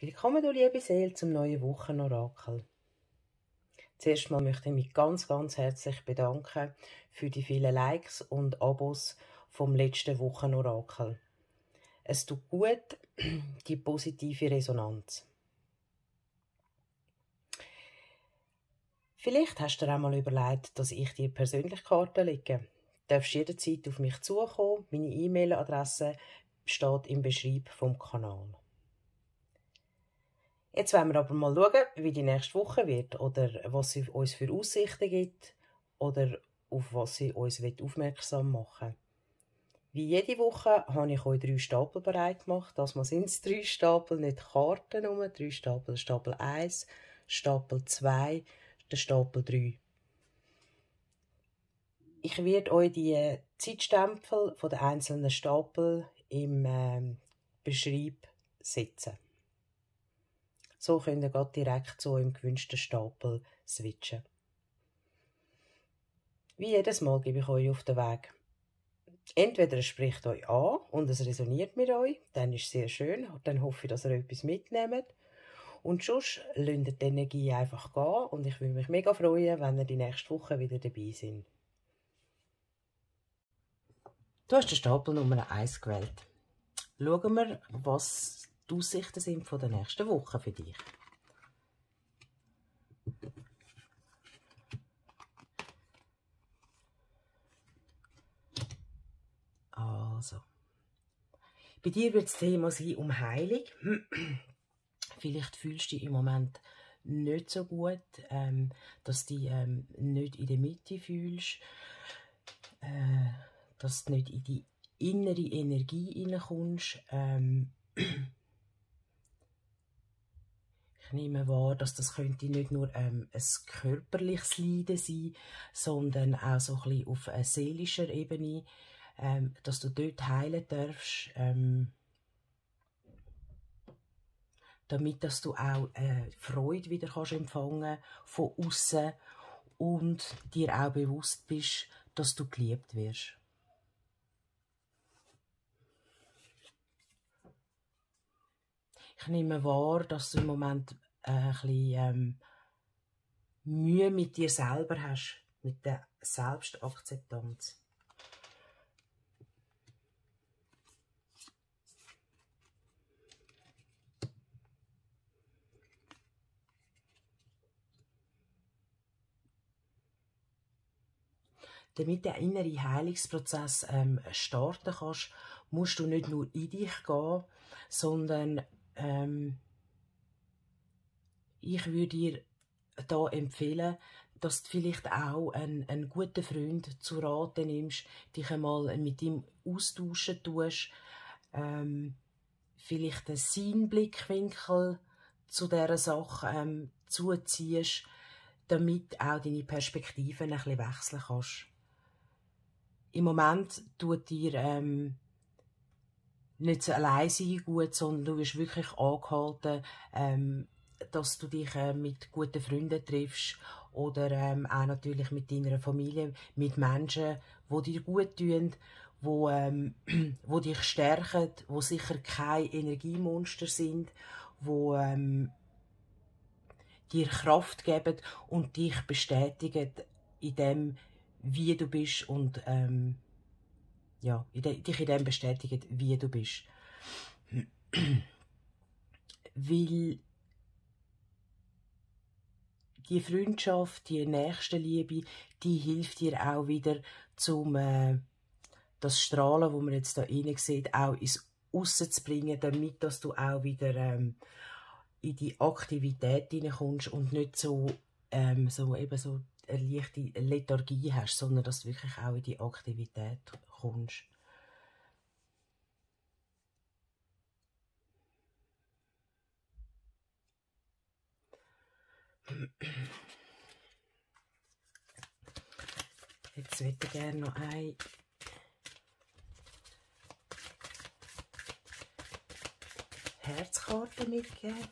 Willkommen, du liebe Seele, zum neuen Wochenorakel. Zuerst mal möchte ich mich ganz herzlich bedanken für die vielen Likes und Abos vom letzten Wochenorakel. Es tut gut, die positive Resonanz. Vielleicht hast du dir auch mal überlegt, dass ich dir persönlich Karten lege. Du darfst jederzeit auf mich zukommen. Meine E-Mail-Adresse steht im Beschreib vom Kanal. Jetzt wollen wir aber mal schauen, wie die nächste Woche wird oder was sie uns für Aussichten gibt oder auf was sie uns aufmerksam machen will. Wie jede Woche habe ich euch 3 Stapel bereit gemacht. Das sind es 3 Stapel, nicht Karten, nur 3 Stapel. Stapel 1, Stapel 2, der Stapel 3. Ich werde euch die Zeitstempel der einzelnen Stapel im Beschreib setzen. So könnt ihr gerade direkt zu eurem gewünschten Stapel switchen. Wie jedes Mal gebe ich euch auf den Weg. Entweder es spricht euch an und es resoniert mit euch, dann ist es sehr schön, dann hoffe ich, dass ihr etwas mitnehmt. Und sonst lasst ihr die Energie einfach gehen und ich würde mich mega freuen, wenn ihr die nächste Woche wieder dabei seid. Du hast den Stapel Nummer 1 gewählt. Schauen wir, was die Aussichten sind von der nächsten Woche für dich. Also, bei dir wird das Thema sein um Heilung. Vielleicht fühlst du dich im Moment nicht so gut, dass du dich nicht in der Mitte fühlst, dass du nicht in die innere Energie hineinkommst. Ich nehme wahr, dass das könnte nicht nur ein körperliches Leiden sein, sondern auch so ein bisschen auf einer seelischer Ebene, dass du dort heilen darfst, damit dass du auch Freude wieder kannst empfangen von außen und dir auch bewusst bist, dass du geliebt wirst. Ich nehme wahr, dass du im Moment ein bisschen Mühe mit dir selber hast, mit der Selbstakzeptanz. Damit der innere Heilungsprozess starten kannst, musst du nicht nur in dich gehen, sondern ich würde dir da empfehlen, dass du vielleicht auch einen guten Freund zu Rate nimmst, dich einmal mit ihm austauschen tust, vielleicht seinen Blickwinkel zu dieser Sache zuziehst, damit auch deine Perspektiven ein bisschen wechseln kannst. Im Moment tut dir nicht so allein sein gut, sondern du wirst wirklich angehalten, dass du dich mit guten Freunden triffst oder auch natürlich mit deiner Familie, mit Menschen, die dir gut tun, wo dich stärken, wo sicher keine Energiemonster sind, wo dir Kraft geben und dich bestätigen in dem, wie du bist und ja, dich in dem bestätigen, wie du bist. Weil die Freundschaft, die Nächstenliebe, die hilft dir auch wieder, das Strahlen, wo man jetzt da rein sieht, auch ins Aussen zu bringen, damit dass du auch wieder in die Aktivität hineinkommst und nicht so eine leichte Lethargie hast, sondern dass du wirklich auch in die Aktivität kommst. Jetzt würde ich gerne noch eine Herzkarte mitgeben,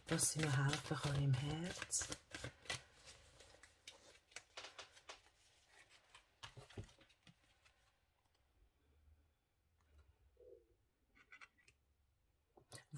dass sie noch helfen kann im Herz.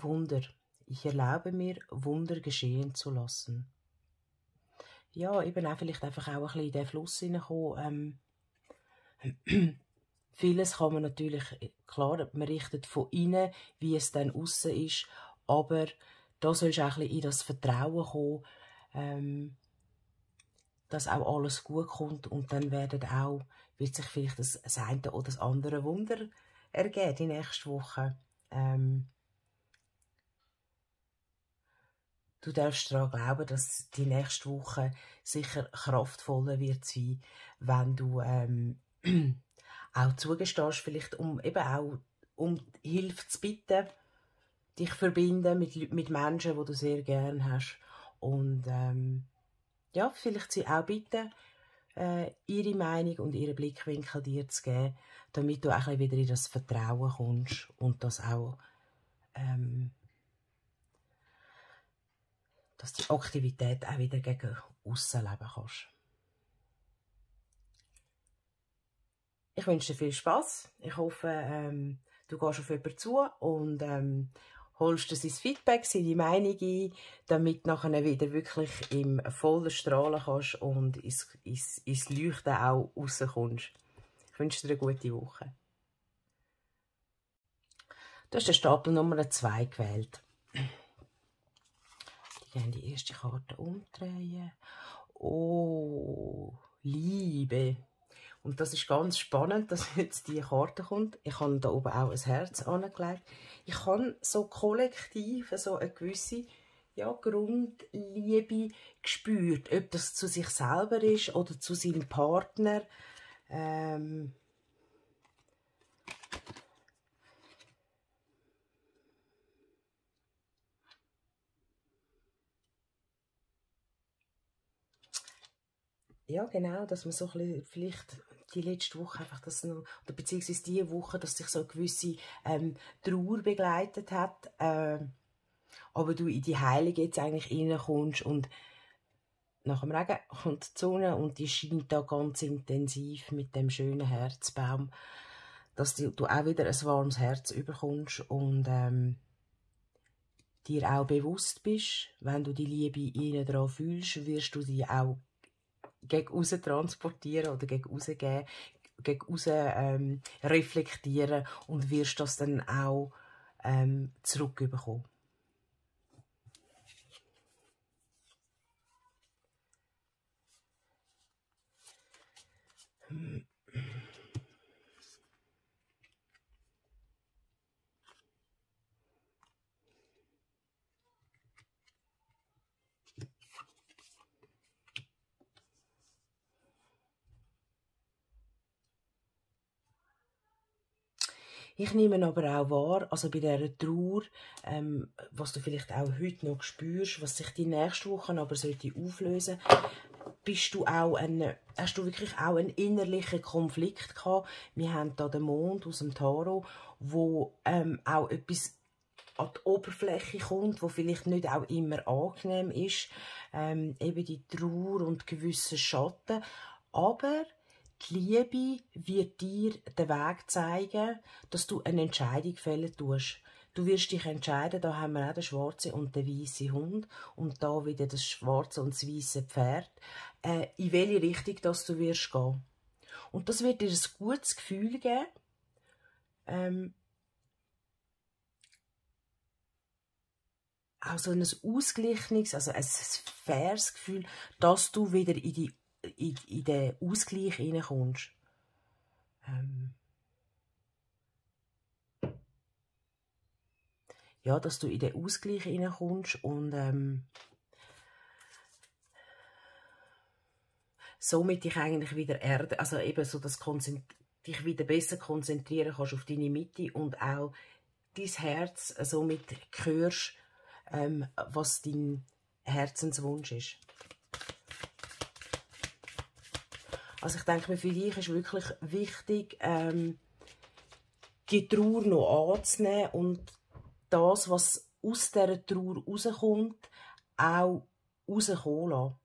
Wunder. Ich erlaube mir, Wunder geschehen zu lassen. Ja, eben auch vielleicht einfach auch ein bisschen in den Fluss hineinkommen. Vieles kann man natürlich, klar, man richtet von innen, wie es dann aussen ist, aber da sollst du auch ein bisschen in das Vertrauen kommen, dass auch alles gut kommt und dann wird sich vielleicht das eine oder das andere Wunder ergeben die nächste Woche. Du darfst daran glauben, dass die nächste Woche sicher kraftvoller wird sein, wenn du auch zugestehst, vielleicht um eben auch um Hilfe zu bitten, dich verbinden mit Menschen, die du sehr gern hast und ja, vielleicht sie auch bitten, ihre Meinung und ihren Blickwinkel dir zu geben, damit du auch ein bisschen wieder in das Vertrauen kommst und das auch dass die Aktivität auch wieder gegen aussen leben kannst. Ich wünsche dir viel Spass. Ich hoffe, du gehst auf jemanden zu und holst dir sein Feedback, seine Meinung ein, damit du nachher wieder wirklich im vollen Strahlen kannst und ins Leuchten auch rauskommst. Ich wünsche dir eine gute Woche. Du hast den Stapel Nummer 2 gewählt. Ich gehe die erste Karte umdrehen. Oh, Liebe. Und das ist ganz spannend, dass jetzt diese Karte kommt. Ich habe da oben auch ein Herz angelegt. Ich habe so kollektiv so eine gewisse Grundliebe gespürt. Ob das zu sich selber ist oder zu seinem Partner. Ja, genau, dass man so ein bisschen, vielleicht die letzte Woche einfach das noch, oder beziehungsweise diese Woche, dass sich so eine gewisse Trauer begleitet hat, aber du in die Heilung jetzt eigentlich reinkommst und nach dem Regen kommt die Sonne und die scheint da ganz intensiv mit dem schönen Herzbaum, dass du auch wieder ein warmes Herz überkommst und dir auch bewusst bist, wenn du die Liebe innen dran fühlst, wirst du die auch gegen raus transportieren oder gegen rausgeben, gegen raus reflektieren und wirst das dann auch zurückbekommen. Ich nehme aber auch wahr, also bei dieser Trauer, was du vielleicht auch heute noch spürst, was sich die nächste Woche aber sollte auflösen, hast du wirklich auch einen innerlichen Konflikt gehabt. Wir haben da den Mond aus dem Tarot, wo auch etwas an die Oberfläche kommt, wo vielleicht nicht auch immer angenehm ist, eben die Trauer und gewisse Schatten, aber die Liebe wird dir den Weg zeigen, dass du eine Entscheidung fällen tust. Du wirst dich entscheiden, da haben wir auch den schwarzen und den weißen Hund und da wieder das schwarze und das weiße Pferd, in welche Richtung dass du wirst gehen. Und das wird dir ein gutes Gefühl geben, auch so ein ausgeglichenes, also ein faires Gefühl, dass du wieder in den Ausgleich hineinkommst. Ja, dass du in den Ausgleich hineinkommst und somit dich eigentlich wieder erden, also eben so dich wieder besser konzentrieren kannst auf deine Mitte und auch dein Herz somit hörst, was dein Herzenswunsch ist. Also ich denke mir, für dich ist wirklich wichtig, die Trauer noch anzunehmen und das, was aus dieser Trauer rauskommt, auch rauskommen lassen.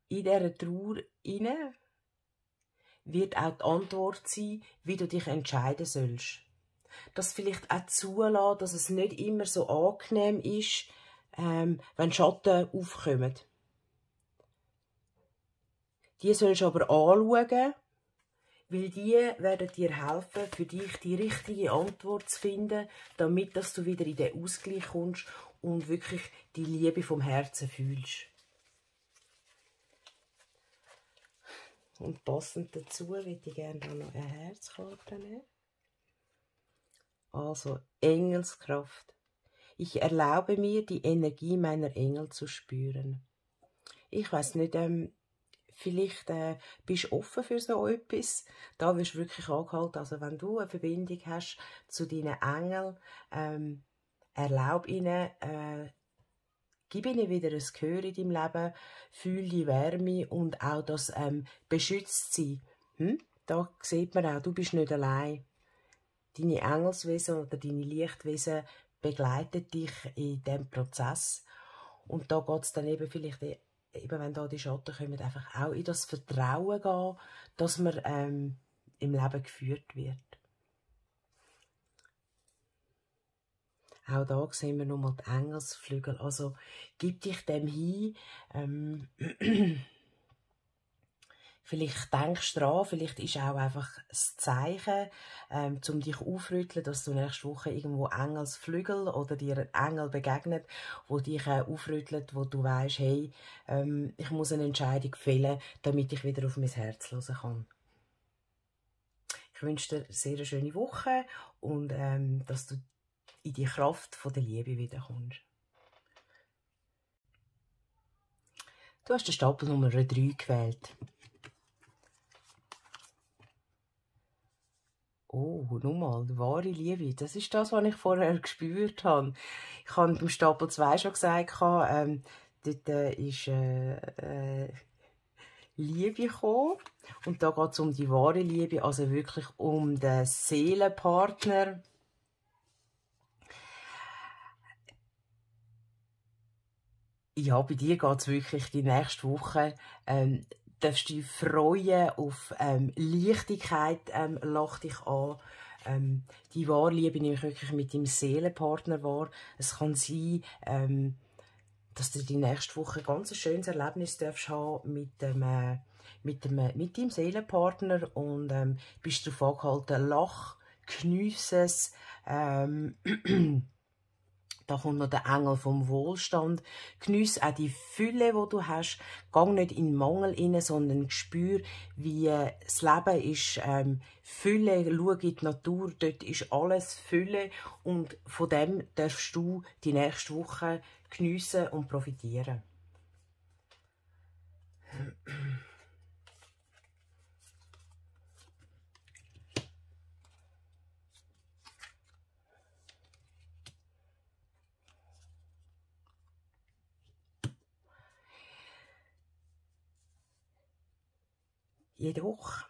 In dieser Trauer wird auch die Antwort sein, wie du dich entscheiden sollst. das vielleicht auch zulassen, dass es nicht immer so angenehm ist, wenn Schatten aufkommen. Die sollst du aber anschauen, weil die werden dir helfen, für dich die richtige Antwort zu finden, damit dass du wieder in den Ausgleich kommst und wirklich die Liebe vom Herzen fühlst. Und passend dazu würde ich gerne noch eine Herzkarte nehmen. Also, Engelskraft. Ich erlaube mir, die Energie meiner Engel zu spüren. Ich weiss nicht, vielleicht bist du offen für so etwas. Da wirst du wirklich angehalten. Also wenn du eine Verbindung hast zu deinen Engeln, erlaub ihnen, gib ihnen wieder ein Gehör in deinem Leben, fühl die Wärme und auch das beschützt sein. Da sieht man auch, du bist nicht allein. Deine Engelswesen oder deine Lichtwesen begleiten dich in diesem Prozess. Und da geht es dann eben vielleicht, eben wenn da die Schatten kommen, einfach auch in das Vertrauen gehen, dass man im Leben geführt wird. Auch da sehen wir nochmal die Engelsflügel. Also gib dich dem hin. Vielleicht denkst du dran, vielleicht ist auch einfach das Zeichen, um dich aufrütteln, dass du nächste Woche irgendwo Engelsflügel oder dir ein Engel begegnet, wo dich aufrüttelt, wo du weißt, hey, ich muss eine Entscheidung fällen, damit ich wieder auf mein Herz hören kann. Ich wünsche dir eine sehr schöne Woche und dass du in die Kraft der Liebe wiederkommst. Du hast den Stapel Nummer 3 gewählt. Oh, nochmal, wahre Liebe. Das ist das, was ich vorher gespürt habe. Ich habe beim Stapel 2 schon gesagt, dort ist Liebe gekommen. Und da geht es um die wahre Liebe, also wirklich um den Seelenpartner. Ja, bei dir geht es wirklich die nächste Woche. Darfst du dich freuen auf Leichtigkeit, lach dich an. Die wahre Liebe nehme ich wirklich mit deinem Seelenpartner wahr. Es kann sein, dass du die nächste Woche ein ganz schönes Erlebnis darfst haben mit deinem Seelenpartner und bist darauf angehalten, lach, geniesse es. Da kommt noch der Engel vom Wohlstand. Geniesse auch die Fülle, die du hast. Geh nicht in den Mangel rein, sondern spür, wie das Leben ist. Fülle, schau in die Natur, dort ist alles Fülle. Und von dem darfst du die nächste Woche geniessen und profitieren. Jedoch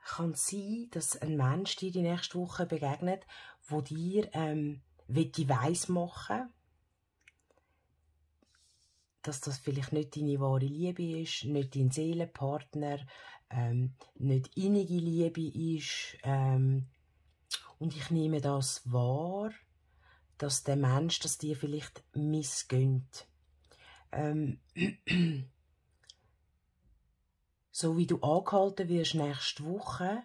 kann es sein, dass ein Mensch dir die nächste Woche begegnet, wo dir weiss machen, dass das vielleicht nicht deine wahre Liebe ist, nicht dein Seelenpartner, nicht innige Liebe ist. Und ich nehme das wahr, dass der Mensch das dir vielleicht missgönnt. So wie du angehalten wirst nächste Woche,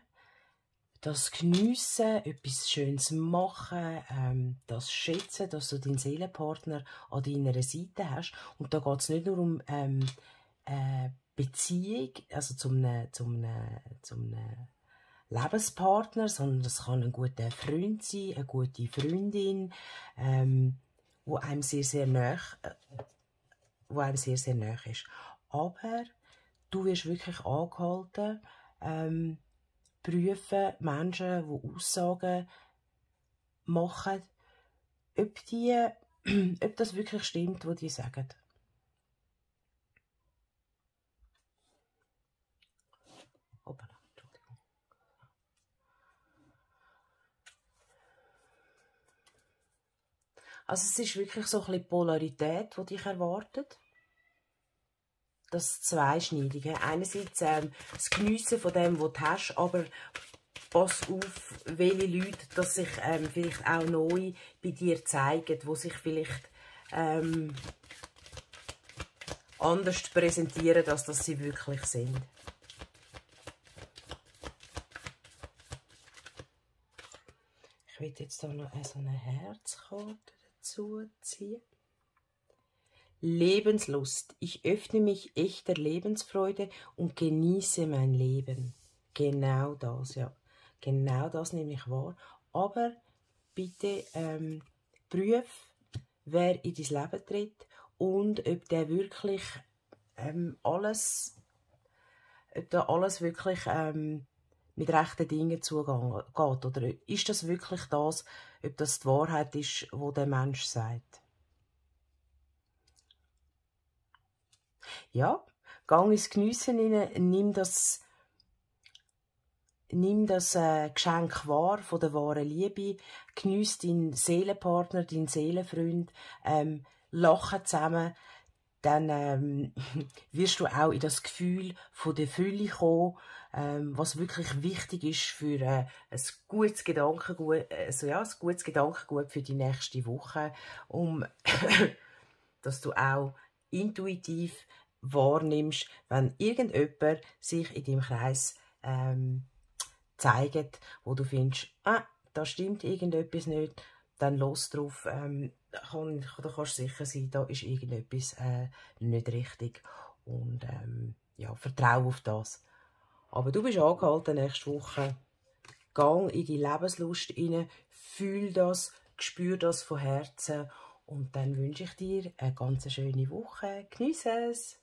das Geniessen, etwas Schönes machen, das Schätzen, dass du deinen Seelenpartner an deiner Seite hast. Und da geht es nicht nur um Beziehung, also zum Lebenspartner, sondern das kann ein guter Freund sein, eine gute Freundin, wo einem sehr, sehr nahe ist. Aber du wirst wirklich angehalten, prüfen Menschen, die Aussagen machen, ob das wirklich stimmt, was die sagen. Entschuldigung. Also es ist wirklich so ein bisschen Polarität, die dich erwartet. Das Zweischneidige. Einerseits das Geniessen von dem, was du hast, aber pass auf, welche Leute dass sich vielleicht auch neu bei dir zeigen, wo sich vielleicht anders präsentieren, als dass sie wirklich sind. Ich will jetzt hier noch so eine Herzkarte dazu ziehen. Lebenslust. Ich öffne mich echter Lebensfreude und genieße mein Leben. Genau das, ja. Genau das nehme ich wahr. Aber bitte prüf, wer in dein Leben tritt und ob der wirklich alles wirklich mit rechten Dingen zugeht. Oder ist das wirklich das, ob das die Wahrheit ist, wo der Mensch sagt? Ja, gang ins Geniessen rein, nimm das Geschenk wahr von der wahren Liebe, geniess deinen Seelenpartner, deinen Seelenfreund, lachen zusammen, dann wirst du auch in das Gefühl von der Fülle kommen, was wirklich wichtig ist für ein gutes Gedankengut, ein gutes Gedankengut für die nächste Woche, dass du auch intuitiv wahrnimmst, wenn irgendjemand sich in deinem Kreis zeigt, wo du findest, da stimmt irgendetwas nicht, dann los drauf, da kannst du sicher sein, da ist irgendetwas nicht richtig und ja, vertraue auf das. Aber du bist angehalten nächste Woche, gang in die Lebenslust rein, fühl das, spür das von Herzen und dann wünsche ich dir eine ganz schöne Woche. Geniesse es!